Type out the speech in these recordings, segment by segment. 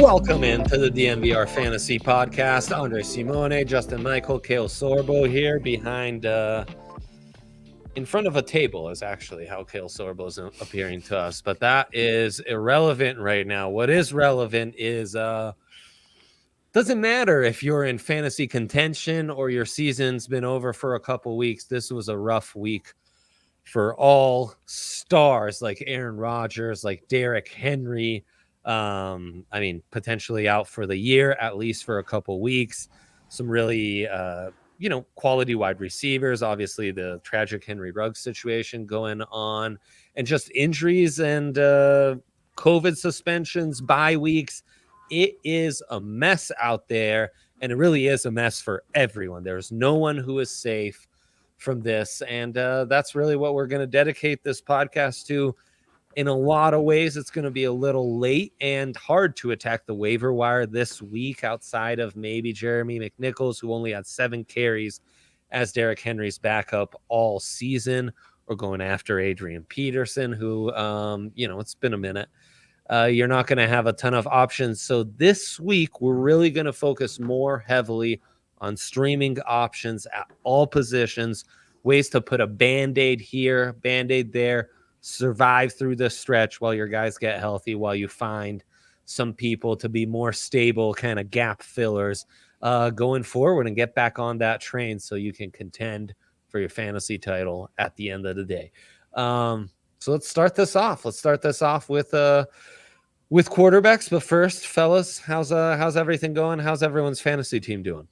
Welcome into the DNVR Fantasy Podcast. Andre Simone, Justin Michael, Kalle Sorbo here behind, in front of a table is actually how Kalle Sorbo is appearing to us, but that is irrelevant right now. What is relevant is, doesn't matter if you're in fantasy contention or your season's been over for a couple weeks. This was a rough week for all stars like Aaron Rodgers, like Derrick Henry. Potentially out for the year, at least for a couple weeks. Some really, quality wide receivers. Obviously, the tragic Henry Ruggs situation going on, and just injuries and COVID suspensions, bye weeks. It is a mess out there, and it really is a mess for everyone. There's no one who is safe from this, and that's really what we're going to dedicate this podcast to. In a lot of ways, it's going to be a little late and hard to attack the waiver wire this week outside of maybe Jeremy McNichols, who only had 7 carries as Derrick Henry's backup all season, or going after Adrian Peterson, who, it's been a minute. You're not going to have a ton of options. So this week, we're really going to focus more heavily on streaming options at all positions, ways to put a Band-Aid here, Band-Aid there, survive through this stretch while your guys get healthy, while you find some people to be more stable kind of gap fillers going forward and get back on that train so you can contend for your fantasy title at the end of the day. So let's start this off. With quarterbacks. But first, fellas, how's everything going? How's everyone's fantasy team doing?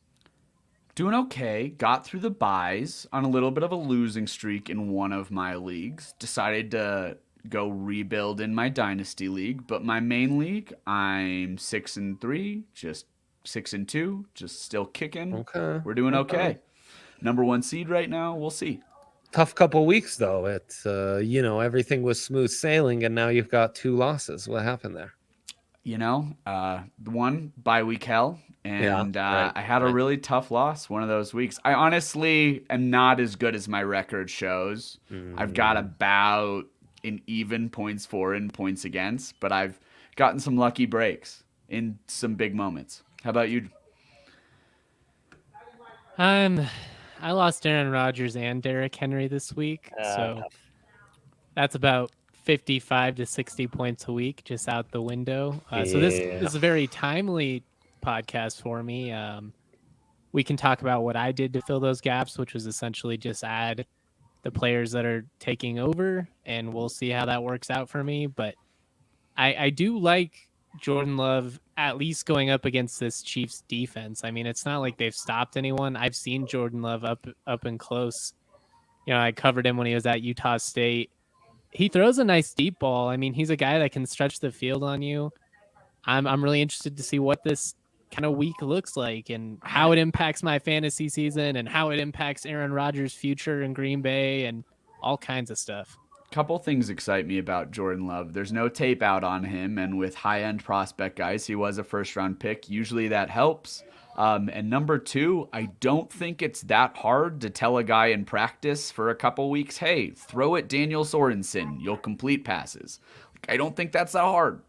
Doing okay. Got through the buys on a little bit of a losing streak in one of my leagues. Decided to go rebuild in my dynasty league, but my main league, I'm 6-3, just 6-2, just still kicking. Okay. We're doing okay. Number 1 seed right now. We'll see. Tough couple weeks though. It's everything was smooth sailing, and now you've got 2 losses. What happened there? The one bye week hell. And I had a really tough loss one of those weeks. I honestly am not as good as my record shows. I've got about an even points for and points against, but I've gotten some lucky breaks in some big moments. How about you? I lost Aaron Rodgers and Derrick Henry this week, so that's about 55 to 60 points a week just out the window. So this is a very timely podcast for me. We can talk about what I did to fill those gaps, which was essentially just add the players that are taking over, and we'll see how that works out for me. But I do like Jordan Love at least going up against this Chiefs defense. I mean, it's not like they've stopped anyone. I've seen Jordan Love up and close. I covered him when he was at Utah State. He throws a nice deep ball. I mean, he's a guy that can stretch the field on you. I'm really interested to see what this kind of week looks like and how it impacts my fantasy season and how it impacts Aaron Rodgers' future in Green Bay and all kinds of stuff. Couple things excite me about Jordan Love. There's no tape out on him, and with high-end prospect guys, he was a first-round pick. Usually that helps. And number 2, I don't think it's that hard to tell a guy in practice for a couple weeks, hey, throw it Daniel Sorensen. You'll complete passes. I don't think that's that hard.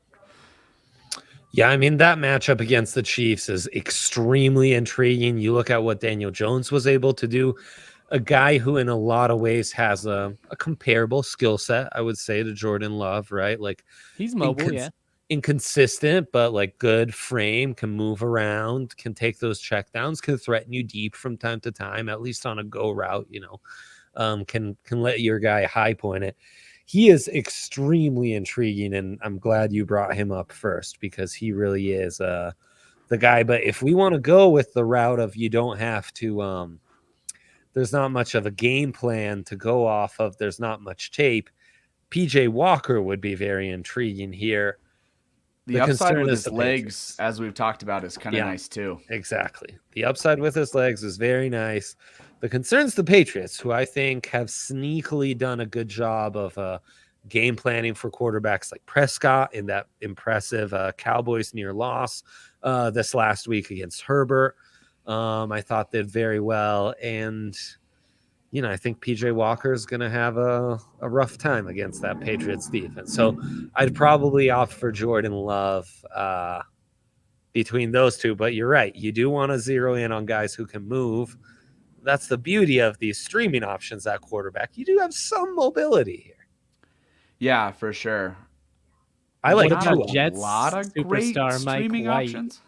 Yeah, I mean, that matchup against the Chiefs is extremely intriguing. You look at what Daniel Jones was able to do, a guy who in a lot of ways has a comparable skill set, I would say, to Jordan Love, right? Like, he's mobile, inconsistent, but like good frame, can move around, can take those checkdowns, can threaten you deep from time to time, at least on a go route, can let your guy high point it. He is extremely intriguing, and I'm glad you brought him up first because he really is the guy. But if we want to go with the route of you don't have to, there's not much of a game plan to go off of, there's not much tape, PJ Walker would be very intriguing here. The upside with his legs, as we've talked about, is kind of nice too. Exactly. The upside with his legs is very nice. The concern's the Patriots, who I think have sneakily done a good job of game planning for quarterbacks like Prescott in that impressive Cowboys near loss this last week against Herbert. I thought did very well. And I think PJ Walker is going to have a rough time against that Patriots defense. So I'd probably opt for Jordan Love between those two. But you're right. You do want to zero in on guys who can move. That's the beauty of these streaming options at quarterback. You do have some mobility here. Yeah, for sure. I like Jets a lot of great superstar streaming Mike White. options.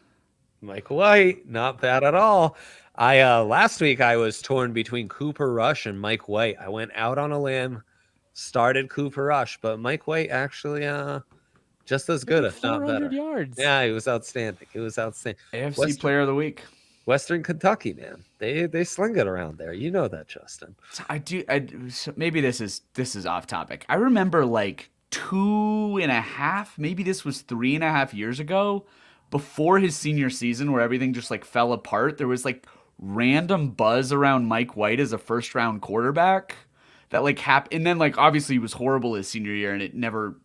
Mike White, not bad at all. I last week I was torn between Cooper Rush and Mike White. I went out on a limb, started Cooper Rush, but Mike White actually just as good, if not better. Yards. Yeah, he was outstanding. AFC Player of the Week. Western Kentucky, man. They sling it around there. You know that, Justin. Maybe this is off topic. I remember like 2.5, maybe this was 3.5 years ago, before his senior season, where everything just like fell apart. There was like random buzz around Mike White as a first round quarterback that like happened, and then like obviously he was horrible his senior year, and it never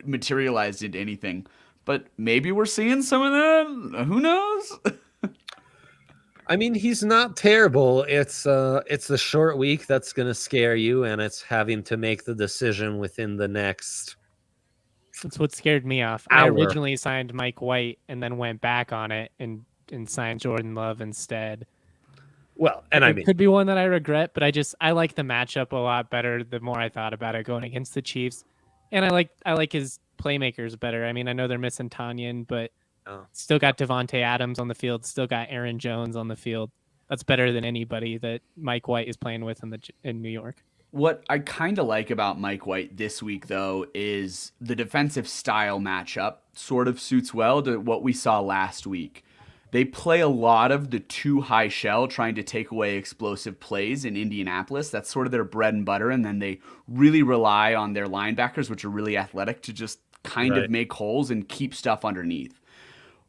materialized into anything. But maybe we're seeing some of that. Who knows? I mean, he's not terrible. It's the short week that's going to scare you, and it's having to make the decision within the next. That's what scared me off. Hour. I originally signed Mike White and then went back on it and signed Jordan Love instead. Well, and it could be one that I regret, but I like the matchup a lot better the more I thought about it going against the Chiefs, and I like his playmakers better. I mean, I know they're missing Tanyan, but still got Devontae Adams on the field, still got Aaron Jones on the field. That's better than anybody that Mike White is playing with in New York. What I kind of like about Mike White this week, though, is the defensive style matchup sort of suits well to what we saw last week. They play a lot of the too high shell, trying to take away explosive plays in Indianapolis. That's sort of their bread and butter, and then they really rely on their linebackers, which are really athletic, to just kind of make holes and keep stuff underneath.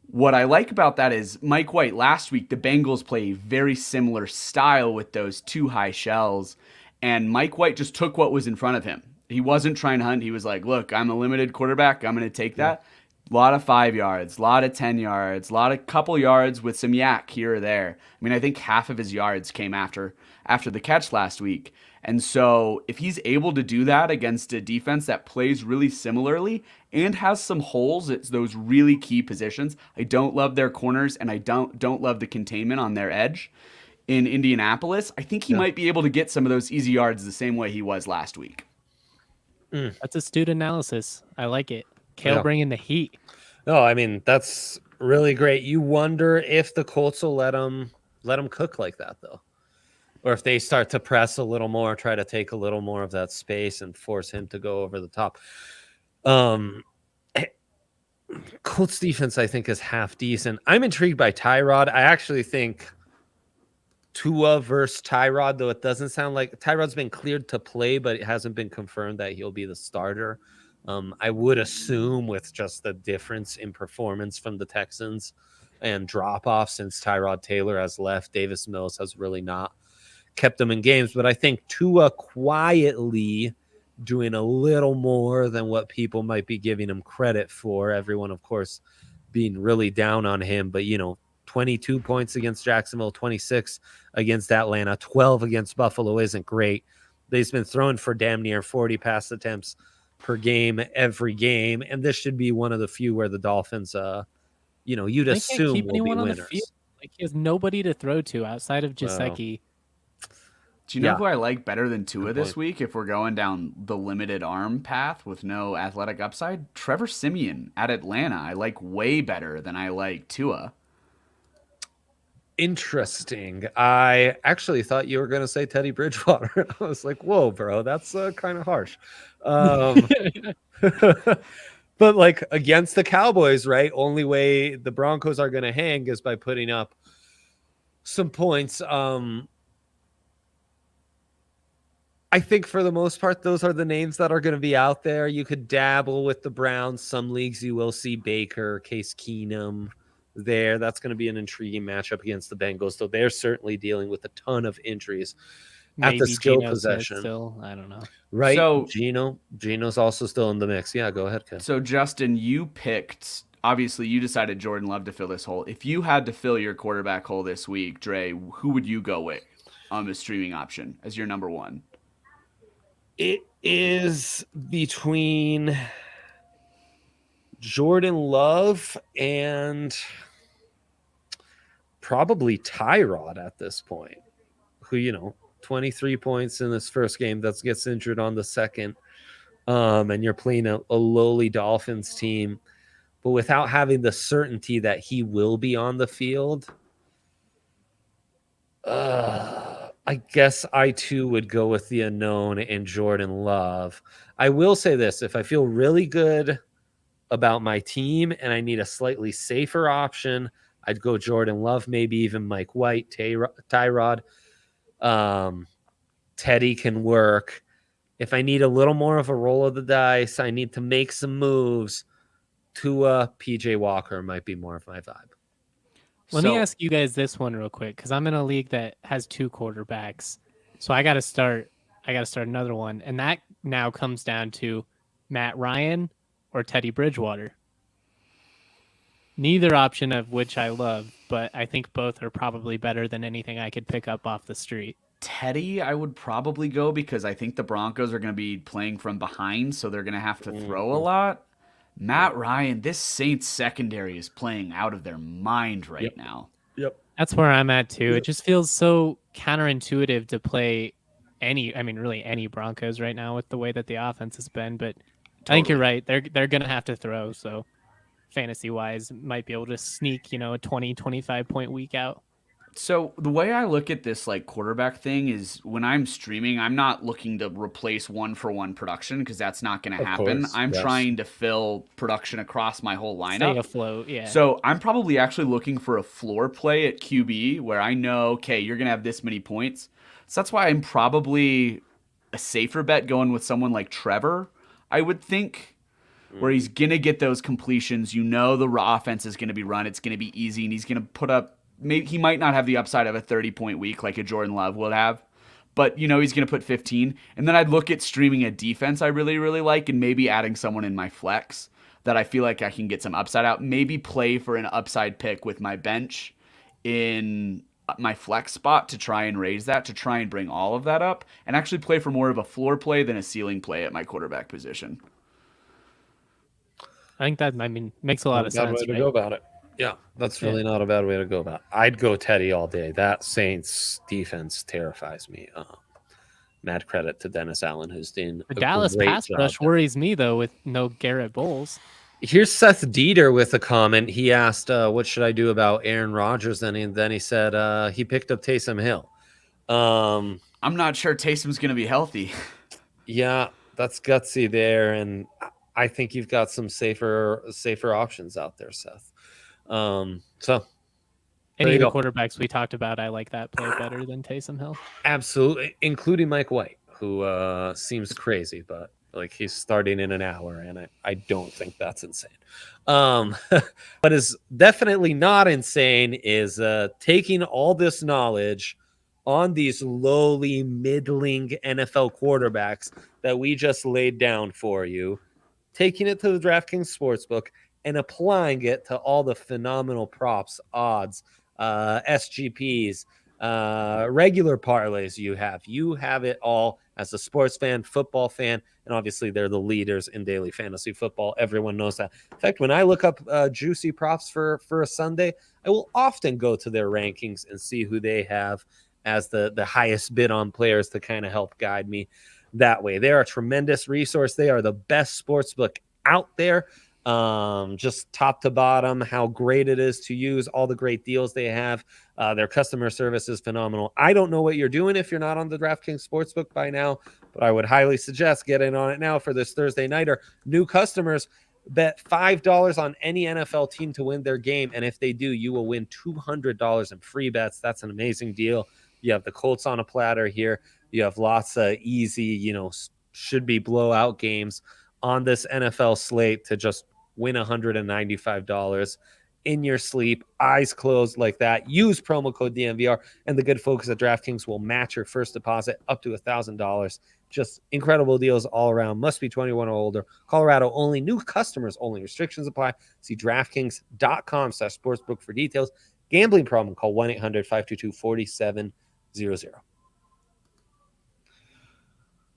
What I like about that is Mike White, last week, the Bengals play a very similar style with those too high shells, and Mike White just took what was in front of him. He wasn't trying to hunt. He was like, look, I'm a limited quarterback. I'm going to take that. A lot of 5 yards, a lot of 10 yards, a lot of couple yards with some yak here or there. I mean, I think half of his yards came after the catch last week. And so if he's able to do that against a defense that plays really similarly and has some holes, it's those really key positions. I don't love their corners, and I don't love the containment on their edge in Indianapolis. I think he might be able to get some of those easy yards the same way he was last week. That's astute analysis. I like it. Kale bringing the heat. No, I mean, that's really great. You wonder if the Colts will let him cook like that, though. Or if they start to press a little more, try to take a little more of that space and force him to go over the top. Colts defense, I think, is half decent. I'm intrigued by Tyrod. I actually think Tua versus Tyrod, though it doesn't sound like Tyrod's been cleared to play, but it hasn't been confirmed that he'll be the starter. I would assume with just the difference in performance from the Texans and drop-off since Tyrod Taylor has left, Davis Mills has really not kept them in games. But I think Tua quietly doing a little more than what people might be giving him credit for. Everyone, of course, being really down on him. But, 22 points against Jacksonville, 26 against Atlanta, 12 against Buffalo isn't great. They've been throwing for damn near 40 pass attempts per game every game, and this should be one of the few where the Dolphins you'd assume will be winners. Like, he has nobody to throw to outside of Gesicki. Do you know who I like better than Tua this week if we're going down the limited arm path with no athletic upside? Trevor Siemian at Atlanta I like way better than I like Tua. Interesting. I actually thought you were going to say Teddy Bridgewater. I was like, whoa, bro, that's kind of harsh. But like against the Cowboys, right? Only way the Broncos are going to hang is by putting up some points. I think for the most part, those are the names that are going to be out there. You could dabble with the Browns. Some leagues you will see Baker, Case Keenum there. That's going to be an intriguing matchup against the Bengals, though they're certainly dealing with a ton of injuries at the skill possession. Still, I don't know. Right. So Geno's also still in the mix. Yeah, go ahead, Ken. So Justin, obviously you decided Jordan Love to fill this hole. If you had to fill your quarterback hole this week, Dre, who would you go with? a streaming option as your number one? It is between Jordan Love and probably Tyrod at this point, who, 23 points in this first game that gets injured on the second. And you're playing a lowly Dolphins team, but without having the certainty that he will be on the field. I guess I too would go with the unknown and Jordan Love. I will say this: if I feel really good about my team and I need a slightly safer option, I'd go Jordan Love, maybe even Mike White, Tyrod. Teddy can work. If I need a little more of a roll of the dice, I need to make some moves. Tua, PJ Walker might be more of my vibe. Let me ask you guys this one real quick, because I'm in a league that has 2 quarterbacks. So I got to start another one. And that now comes down to Matt Ryan or Teddy Bridgewater. Neither option of which I love, but I think both are probably better than anything I could pick up off the street. Teddy, I would probably go because I think the Broncos are going to be playing from behind, so they're going to have to throw a lot. Matt Ryan, this Saints secondary is playing out of their mind right now. Yep. That's where I'm at too. It just feels so counterintuitive to play really any Broncos right now with the way that the offense has been. But I think you're right. They're going to have to throw. So fantasy wise, might be able to sneak, a 20, 25 point week out. So the way I look at this quarterback thing is when I'm streaming, I'm not looking to replace one-for-one production because that's not going to happen. I'm trying to fill production across my whole lineup. Stay afloat, yeah. So I'm probably actually looking for a floor play at QB where I know, okay, you're going to have this many points. So that's why I'm probably a safer bet going with someone like Trevor, I would think, where he's going to get those completions. The offense is going to be run. It's going to be easy, and he's going to put up. Maybe he might not have the upside of a 30-point week like a Jordan Love would have, but he's going to put 15. And then I'd look at streaming a defense I really, really like and maybe adding someone in my flex that I feel like I can get some upside out. Maybe play for an upside pick with my bench in my flex spot to try and raise that, to try and bring all of that up, and actually play for more of a floor play than a ceiling play at my quarterback position. I think that makes a lot of sense. Way to go about it. Yeah, that's really not a bad way to go about it. I'd go Teddy all day. That Saints defense terrifies me. Mad credit to Dennis Allen, who's doing the Dallas pass rush worries me, though, with no Garrett Bowles. Here's Seth Dieter with a comment. He asked, what should I do about Aaron Rodgers? And then he said he picked up Taysom Hill. I'm not sure Taysom's going to be healthy. Yeah, that's gutsy there. And I think you've got some safer options out there, Seth. So any of the quarterbacks we talked about, I like that play better than Taysom Hill. Absolutely, including Mike White, who seems crazy, but he's starting in an hour, and I don't think that's insane. What is definitely not insane is taking all this knowledge on these lowly, middling NFL quarterbacks that we just laid down for you, taking it to the DraftKings Sportsbook, and applying it to all the phenomenal props, odds, SGPs, regular parlays you have. You have it all as a sports fan, football fan, and obviously they're the leaders in daily fantasy football. Everyone knows that. In fact, when I look up juicy props for a Sunday, I will often go to their rankings and see who they have as the highest bid on players to kind of help guide me that way. They are a tremendous resource. They are the best sportsbook out there. Just top to bottom, how great it is to use, all the great deals they have. Their customer service is phenomenal. I don't know what you're doing if you're not on the DraftKings Sportsbook by now, but I would highly suggest getting on it now for this Thursday nighter. New customers bet $5 on any NFL team to win their game, and if they do, you will win $200 in free bets. That's an amazing deal. You have the Colts on a platter here. You have lots of easy, should be blowout games on this NFL slate to just win $195 in your sleep, eyes closed like that. Use promo code DNVR, and the good folks at DraftKings will match your first deposit up to $1,000. Just incredible deals all around. Must be 21 or older. Colorado only. New customers only. Restrictions apply. See DraftKings.com/sportsbook for details. Gambling problem? Call 1-800-522-4700.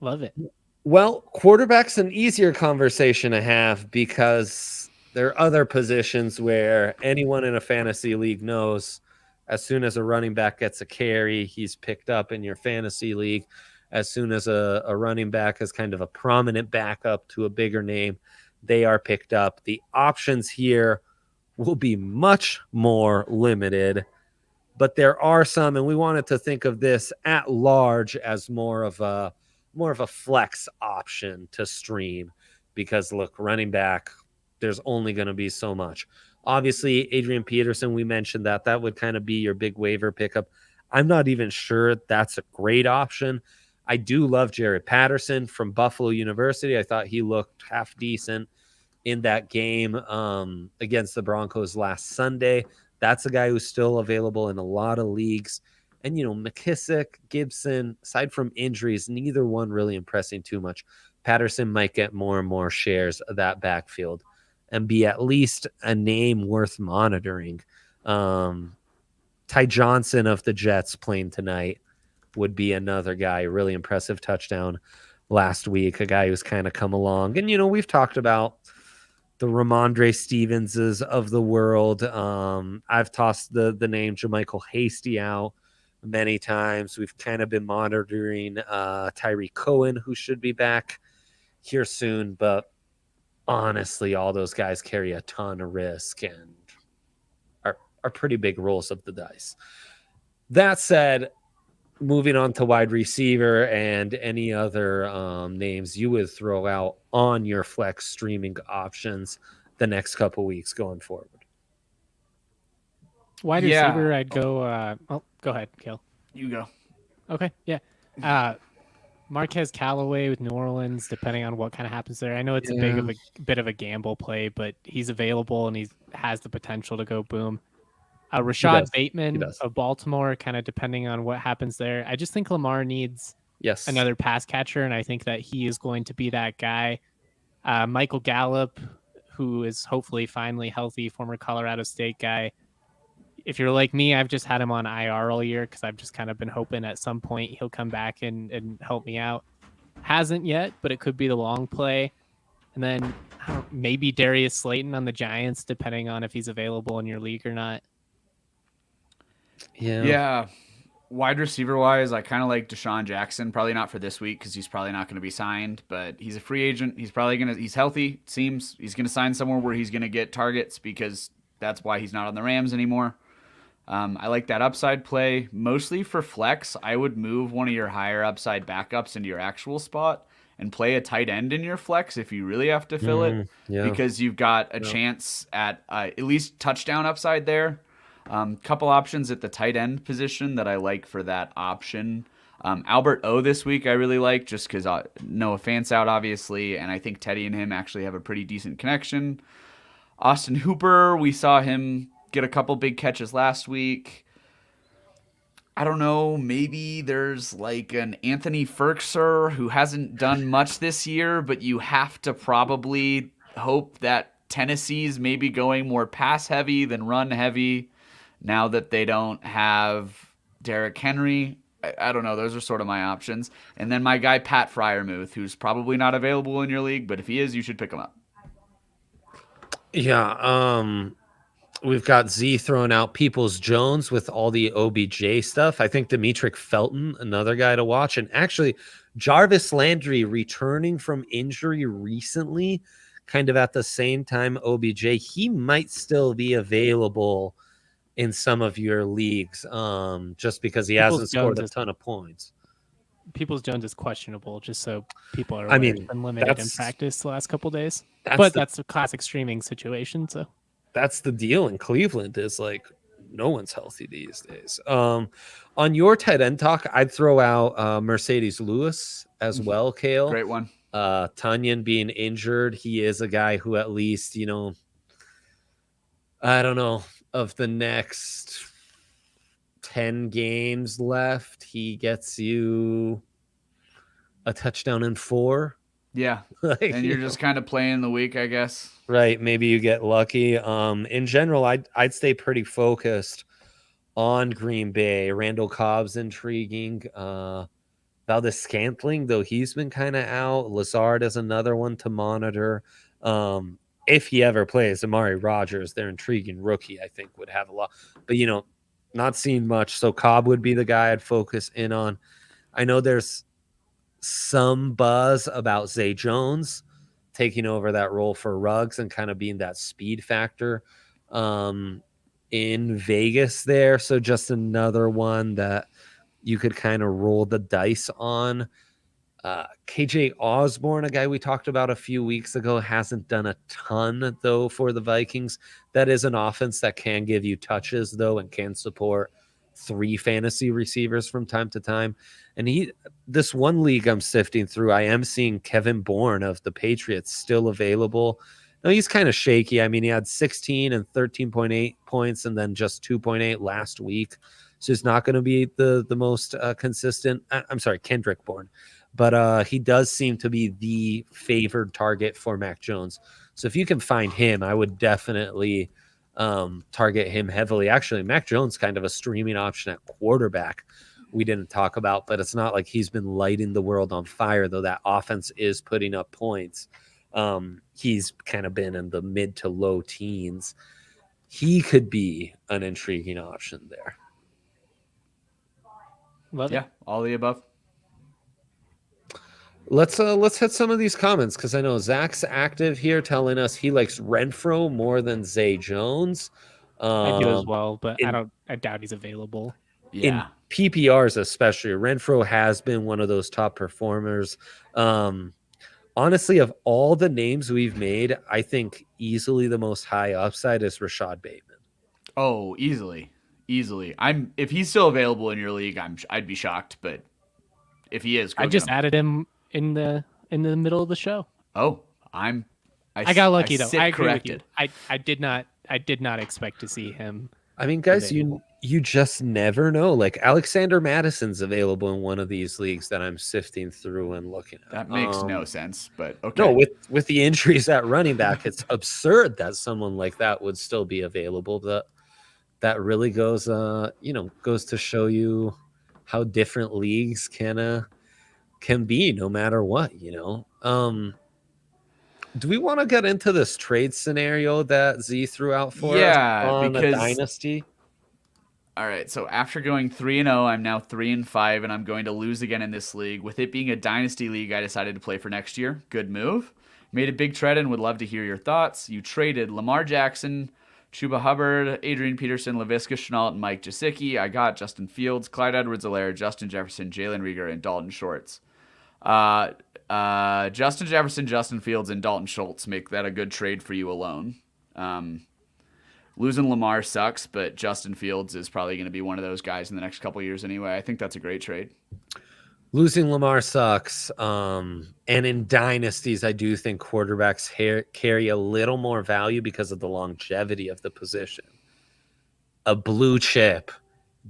Love it. Well, quarterback's an easier conversation to have because there are other positions where anyone in a fantasy league knows as soon as a running back gets a carry, he's picked up in your fantasy league. As soon as a running back is kind of a prominent backup to a bigger name, they are picked up. The options here will be much more limited, but there are some, and we wanted to think of this at large as more of a flex option to stream because look, running back, there's only going to be so much. Obviously, Adrian Peterson, we mentioned that would kind of be your big waiver pickup. I'm not even sure that's a great option. I do love Jared Patterson from Buffalo University. I thought he looked half decent in that game against the Broncos last Sunday. That's a guy who's still available in a lot of leagues. And, McKissick, Gibson, aside from injuries, neither one really impressing too much. Patterson might get more and more shares of that backfield and be at least a name worth monitoring. Ty Johnson of the Jets playing tonight would be another guy, really impressive touchdown last week, a guy who's kind of come along. And, we've talked about the Ramondre Stevenses of the world. I've tossed the name JaMychal Hasty out many times. We've kind of been monitoring Tyree Cohen, who should be back here soon. But honestly, all those guys carry a ton of risk and are pretty big rolls of the dice. That said, moving on to wide receiver and any other names you would throw out on your flex streaming options the next couple weeks going forward. Wide receiver, I'd go. Go ahead, Kale. You go. Okay, yeah. Marquez Callaway with New Orleans, depending on what kind of happens there. I know it's a bit of a gamble play, but he's available and he has the potential to go boom. Rashad Bateman of Baltimore, kind of depending on what happens there. I just think Lamar needs another pass catcher, and I think that he is going to be that guy. Michael Gallup, who is hopefully finally healthy, former Colorado State guy. If you're like me, I've just had him on IR all year because I've just kind of been hoping at some point he'll come back and help me out. Hasn't yet, but it could be the long play. And then maybe Darius Slayton on the Giants, depending on if he's available in your league or not. Yeah. Wide receiver wise, I kind of like Deshaun Jackson. Probably not for this week because he's probably not going to be signed, but he's a free agent. He's probably he's healthy. It seems he's going to sign somewhere where he's going to get targets because that's why he's not on the Rams anymore. I like that upside play. Mostly for flex, I would move one of your higher upside backups into your actual spot and play a tight end in your flex if you really have to fill it because you've got a chance at least touchdown upside there. Couple options at the tight end position that I like for that option. Albert O this week I really like just because Noah Fant's out obviously, and I think Teddy and him actually have a pretty decent connection. Austin Hooper, we saw him get a couple big catches last week. I don't know, maybe there's like an Anthony Ferkser who hasn't done much this year, but you have to probably hope that Tennessee's maybe going more pass heavy than run heavy now that they don't have Derrick Henry. I don't know. Those are sort of my options. And then my guy, Pat Freiermuth, who's probably not available in your league, but if he is, you should pick him up. Yeah. We've got Z throwing out Peoples-Jones with all the OBJ stuff. I think Demetric Felton, another guy to watch. And actually, Jarvis Landry returning from injury recently, kind of at the same time OBJ, he might still be available in some of your leagues just because he hasn't scored a ton of points. Peoples-Jones is questionable, just so people are aware. He's been limited in practice the last couple of days. That's a classic streaming situation, so. That's the deal in Cleveland is like no one's healthy these days. On your tight end talk, I'd throw out Mercedes Lewis as well, Kale. Great one. Tunyon being injured, he is a guy who at least, I don't know, of the next 10 games left, he gets you a touchdown in 4. Yeah. And you're just kind of playing the week, I guess. Right. Maybe you get lucky. In general, I'd stay pretty focused on Green Bay. Randall Cobb's intriguing. Valdez-Scantling, though he's been kind of out. Lazard is another one to monitor. If he ever plays, Amari Rodgers, their intriguing rookie, I think would have a lot. But, not seeing much. So Cobb would be the guy I'd focus in on. I know there's some buzz about Zay Jones taking over that role for Ruggs and kind of being that speed factor in Vegas there. So just another one that you could kind of roll the dice on. KJ Osborne, a guy we talked about a few weeks ago, hasn't done a ton, though, for the Vikings. That is an offense that can give you touches, though, and can support 3 fantasy receivers from time to time. And this one league I'm sifting through, I am seeing Kevin Bourne of the Patriots still available. Now, he's kind of shaky. I mean, he had 16 and 13.8 points and then just 2.8 last week. So he's not going to be the most consistent. I'm sorry, Kendrick Bourne. But he does seem to be the favored target for Mac Jones. So if you can find him, I would definitely target him heavily. Actually, Mac Jones kind of a streaming option at quarterback we didn't talk about, but it's not like he's been lighting the world on fire, though that offense is putting up points. He's kind of been in the mid to low teens. He could be an intriguing option there. Love it. All the above. Let's hit some of these comments because I know Zach's active here telling us he likes Renfro more than Zay Jones. I do as well, but I doubt he's available. Yeah. In PPRs especially, Renfro has been one of those top performers. Honestly, of all the names we've made, I think easily the most high upside is Rashad Bateman. Oh, easily. If he's still available in your league, I'd be shocked, but if he is, I just added him in the middle of the show. Oh, I got lucky though. I agree corrected. with you. I did not expect to see him. I mean, guys, available. you just never know. Like Alexander Madison's available in one of these leagues that I'm sifting through and looking at. That makes no sense, but okay. No, with the injuries at running back, it's absurd that someone like that would still be available. That really goes to show you how different leagues can be no matter what. Do we want to get into this trade scenario that Z threw out for us on the Dynasty? All right, so after going 3-0, I'm now 3-5, and I'm going to lose again in this league. With it being a Dynasty league, I decided to play for next year. Good move. Made a big trade and would love to hear your thoughts. You traded Lamar Jackson, Chuba Hubbard, Adrian Peterson, Laviska Shenault, and Mike Gesicki. I got Justin Fields, Clyde Edwards-Helaire, Justin Jefferson, Jalen Reagor, and Dalton Schultz. Justin Jefferson, Justin Fields, and Dalton Schultz make that a good trade for you alone. Losing Lamar sucks, but Justin Fields is probably going to be one of those guys in the next couple of years anyway. I think that's a great trade. Losing Lamar sucks. And in dynasties, I do think quarterbacks carry a little more value because of the longevity of the position. A blue chip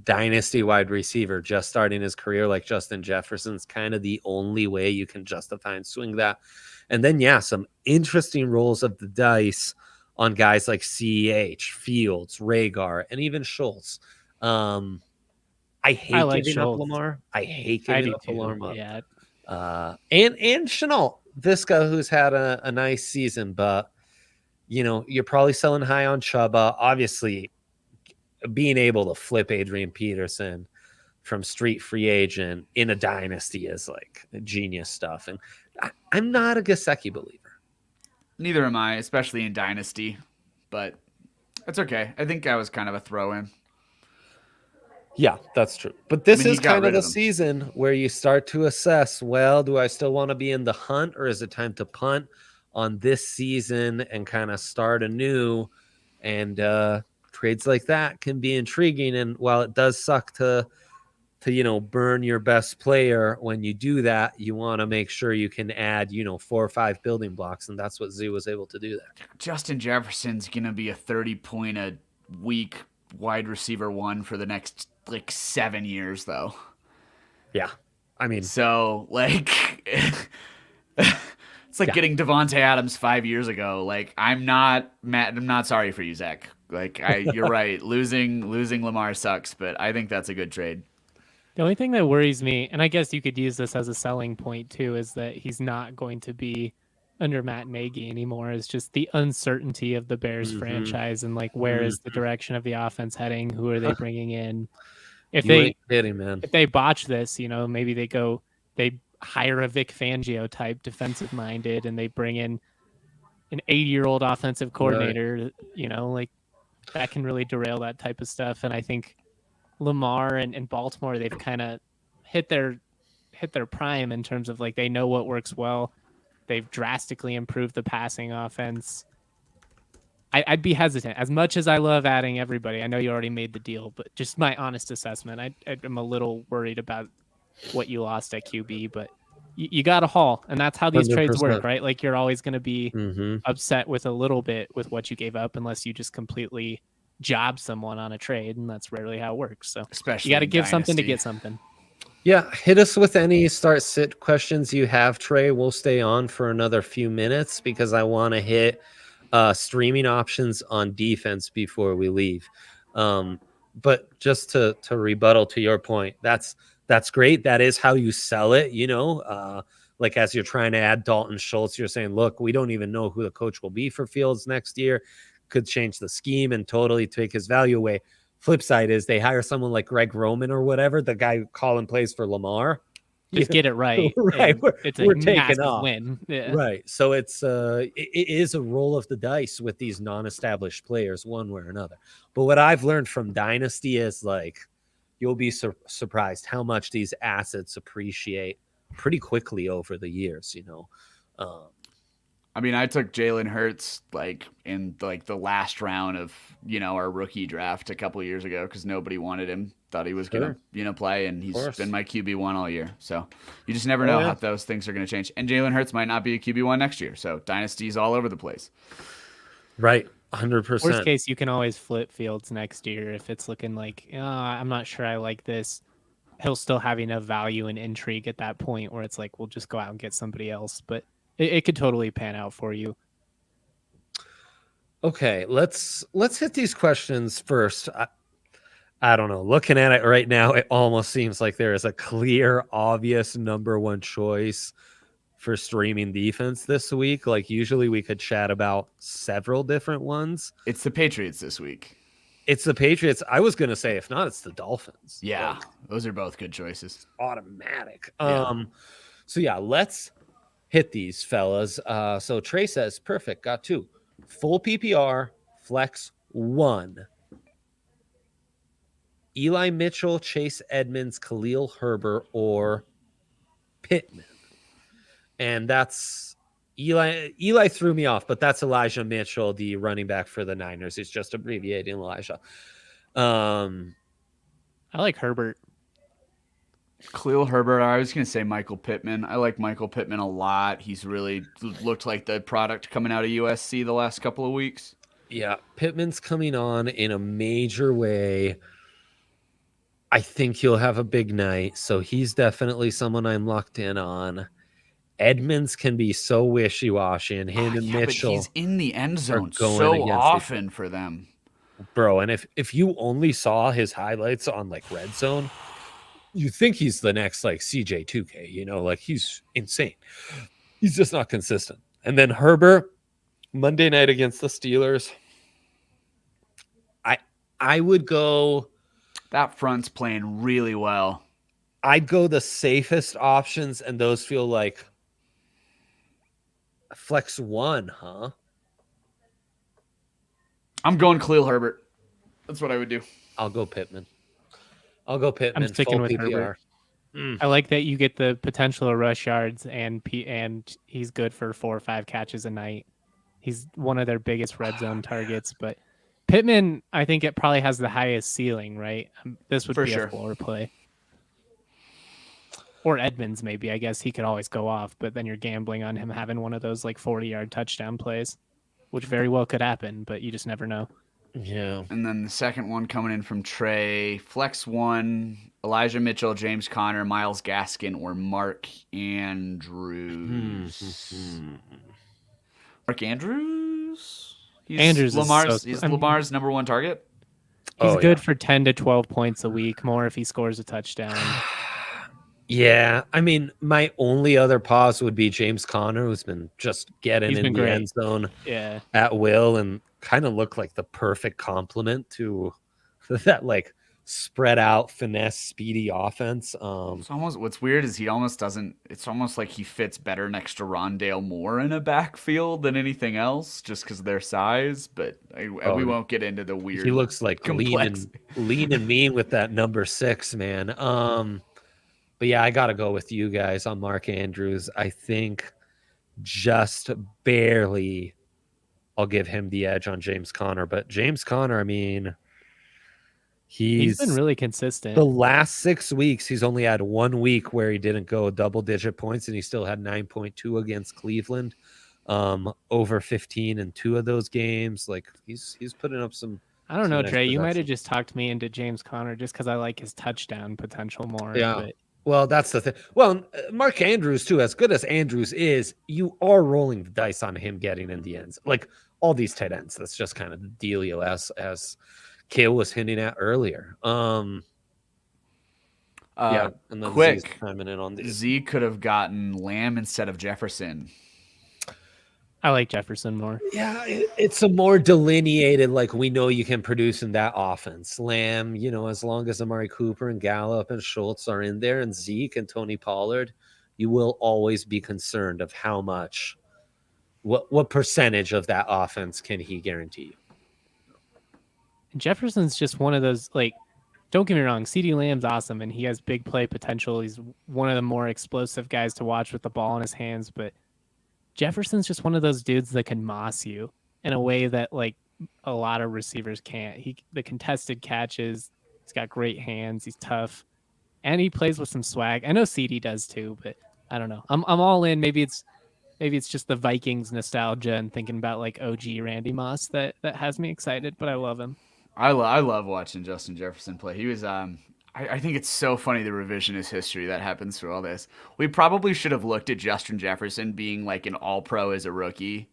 dynasty wide receiver just starting his career like Justin Jefferson's kind of the only way you can justify and swing that. And then, some interesting rolls of the dice on guys like CEH, Fields, Reagor, and even Schultz. I hate giving up Lamar. I hate giving up Lamar. Yeah. And Shenault, Viska, who's had a nice season, but you're probably selling high on Chuba. Obviously, being able to flip Adrian Peterson from street free agent in a dynasty is like genius stuff. And I'm not a Gesicki believer. Neither am I, especially in dynasty, but that's okay. I think I was kind of a throw-in. Yeah, that's true. But this is kind of the season where you start to assess, well, do I still want to be in the hunt, or is it time to punt on this season and kind of start anew? And trades like that can be intriguing. And while it does suck to burn your best player, when you do that, you want to make sure you can add, 4 or 5 building blocks. And that's what Z was able to do there. Justin Jefferson's going to be a 30-point a week wide receiver 1 for the next 7 years, though. Yeah. I mean, so it's like getting Devontae Adams 5 years ago. I'm not sorry for you, Zach. You're right. Losing Lamar sucks, but I think that's a good trade. The only thing that worries me, and I guess you could use this as a selling point too, is that he's not going to be under Matt Nagy anymore. Is just the uncertainty of the Bears franchise and like where is the direction of the offense heading? Who are they bringing in? If You they ain't kidding, man. if they botch this, maybe they hire a Vic Fangio type defensive minded and they bring in an 80-year-old offensive coordinator, like that can really derail that type of stuff. And I think Lamar and Baltimore, they've kind of hit their prime in terms of like they know what works well. They've drastically improved the passing offense. I'd be hesitant. As much as I love adding everybody, I know you already made the deal, but just my honest assessment, I'm a little worried about what you lost at QB, but you got a haul, and that's how these 100%. Trades work, right? Like you're always going to be upset with a little bit with what you gave up unless you just completely job someone on a trade, and that's rarely how it works. So especially you got to give something to get something. Yeah, hit us with any start-sit questions you have, Trey. We'll stay on for another few minutes because I want to hit streaming options on defense before we leave. But just to rebuttal to your point, that's great. That is how you sell it, like as you're trying to add Dalton Schultz, you're saying, look, we don't even know who the coach will be for Fields next year. Could change the scheme and totally take his value away. Flip side is they hire someone like Greg Roman or whatever, the guy calling plays for Lamar. Just get it right. Right. We're taking off. Win. Yeah. Right. So it is a roll of the dice with these non-established players one way or another. But what I've learned from Dynasty is like, you'll be surprised how much these assets appreciate pretty quickly over the years, I mean, I took Jalen Hurts in the last round of our rookie draft a couple of years ago because nobody wanted him, thought he was gonna play, and he's been my QB1 all year. So you just never know how those things are gonna change. And Jalen Hurts might not be a QB1 next year. So Dynasty's all over the place. Right, 100%. Worst case, you can always flip Fields next year if it's looking like I'm not sure I like this. He'll still have enough value and intrigue at that point where it's like we'll just go out and get somebody else, but. It could totally pan out for you. Okay, let's hit these questions first. I don't know. Looking at it right now, it almost seems like there is a clear, obvious number one choice for streaming defense this week. Like usually we could chat about several different ones. It's the Patriots this week. It's the Patriots. I was going to say, if not, it's the Dolphins. Yeah, those are both good choices. Automatic. Yeah. So yeah, let's hit these fellas. So Trey says, perfect. Got 2. Full PPR, flex 1. Eli Mitchell, Chase Edmonds, Khalil Herbert, or Pittman. And that's Eli. Eli threw me off, but that's Elijah Mitchell, the running back for the Niners. He's just abbreviating Elijah. I like Herbert. Khalil Herbert. I was going to say Michael Pittman. I like Michael Pittman a lot. He's really looked like the product coming out of USC the last couple of weeks. Yeah, Pittman's coming on in a major way. I think he'll have a big night, so he's definitely someone I'm locked in on. Edmonds can be so wishy-washy, and him and Mitchell. But he's in the end zone so often for them. Bro, and if you only saw his highlights on Red Zone, you think he's the next CJ 2K, he's insane. He's just not consistent. And then Herbert, Monday night against the Steelers. I would go. That front's playing really well. I'd go the safest options, and those feel like flex 1, huh? I'm going Khalil Herbert. That's what I would do. I'll go Pittman. I'm sticking with Herbert. I like that you get the potential of rush yards and he's good for 4 or 5 catches a night. He's one of their biggest red zone targets, but Pittman, I think it probably has the highest ceiling, right? This would be a floor play. Or Edmonds, maybe. I guess he could always go off, but then you're gambling on him having one of those 40-yard touchdown plays, which very well could happen, but you just never know. Yeah. And then the second one coming in from Trey, flex 1, Elijah Mitchell, James Conner, Myles Gaskin, or Marc Andrews. Marc Andrews? He's Lamar's number one target? He's good for 10 to 12 points a week, more if he scores a touchdown. Yeah, I mean, my only other pause would be James Conner, who's been just getting in the end zone at will and kind of look like the perfect complement to that like spread out finesse speedy offense. It's almost, what's weird is he almost doesn't, it's almost like he fits better next to Rondale Moore in a backfield than anything else just because of their size, but we won't get into the weird. He looks like lean and mean with that number 6, man. But yeah, I got to go with you guys on Marc Andrews. I think just barely I'll give him the edge on James Conner. But James Conner, I mean, he's been really consistent. The last 6 weeks, he's only had 1 week where he didn't go double-digit points, and he still had 9.2 against Cleveland, over 15 in 2 of those games. Like, he's putting up some... I don't know, Trey. You might have just talked me into James Conner just because I like his touchdown potential more. Yeah. But... Well, that's the thing. Well, Marc Andrews, too, as good as Andrews is, you are rolling the dice on him getting in the ends. Like, all these tight ends, that's just kind of the dealio as Kale was hinting at earlier. And then quick, chiming in on Z could have gotten Lamb instead of Jefferson. I like Jefferson more. Yeah, it's a more delineated, like, we know you can produce in that offense. Lamb, as long as Amari Cooper and Gallup and Schultz are in there, and Zeke and Tony Pollard, you will always be concerned of how much, what percentage of that offense can he guarantee you? Jefferson's just one of those, like, don't get me wrong, CeeDee Lamb's awesome, and he has big play potential. He's one of the more explosive guys to watch with the ball in his hands, but Jefferson's just one of those dudes that can moss you in a way that like a lot of receivers can't. The contested catches, he's got great hands, he's tough, and he plays with some swag. I know CD does too, but I don't know. I'm all in. Maybe it's just the Vikings nostalgia and thinking about like OG Randy Moss that has me excited, but I love him. I love watching Justin Jefferson play. He was I think it's so funny the revisionist history that happens through all this. We probably should have looked at Justin Jefferson being like an all-pro as a rookie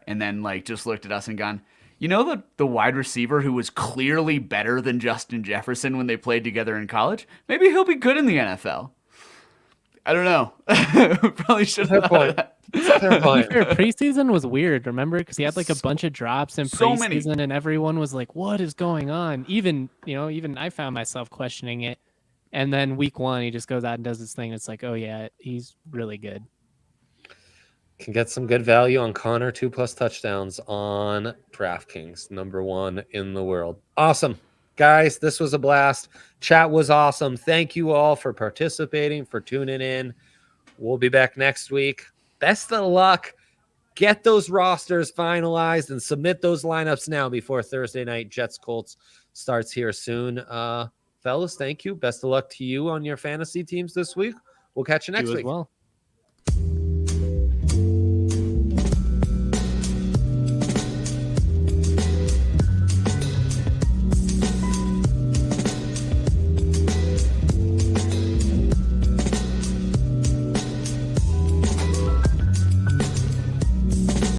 and then like just looked at us and gone, the wide receiver who was clearly better than Justin Jefferson when they played together in college? Maybe he'll be good in the NFL. I don't know. Probably should have thought of that. Preseason was weird, remember? Because he had like a bunch of drops in preseason, and everyone was like, "What is going on?" Even I found myself questioning it. And then week 1, he just goes out and does his thing. It's like, oh yeah, he's really good. Can get some good value on Connor, 2+ touchdowns on DraftKings, number 1 in the world. Awesome. Guys, this was a blast. Chat was awesome. Thank you all for participating, for tuning in. We'll be back next week. Best of luck. Get those rosters finalized and submit those lineups now before Thursday night Jets-Colts starts here soon. Fellas, thank you. Best of luck to you on your fantasy teams this week. We'll catch you next week. Well.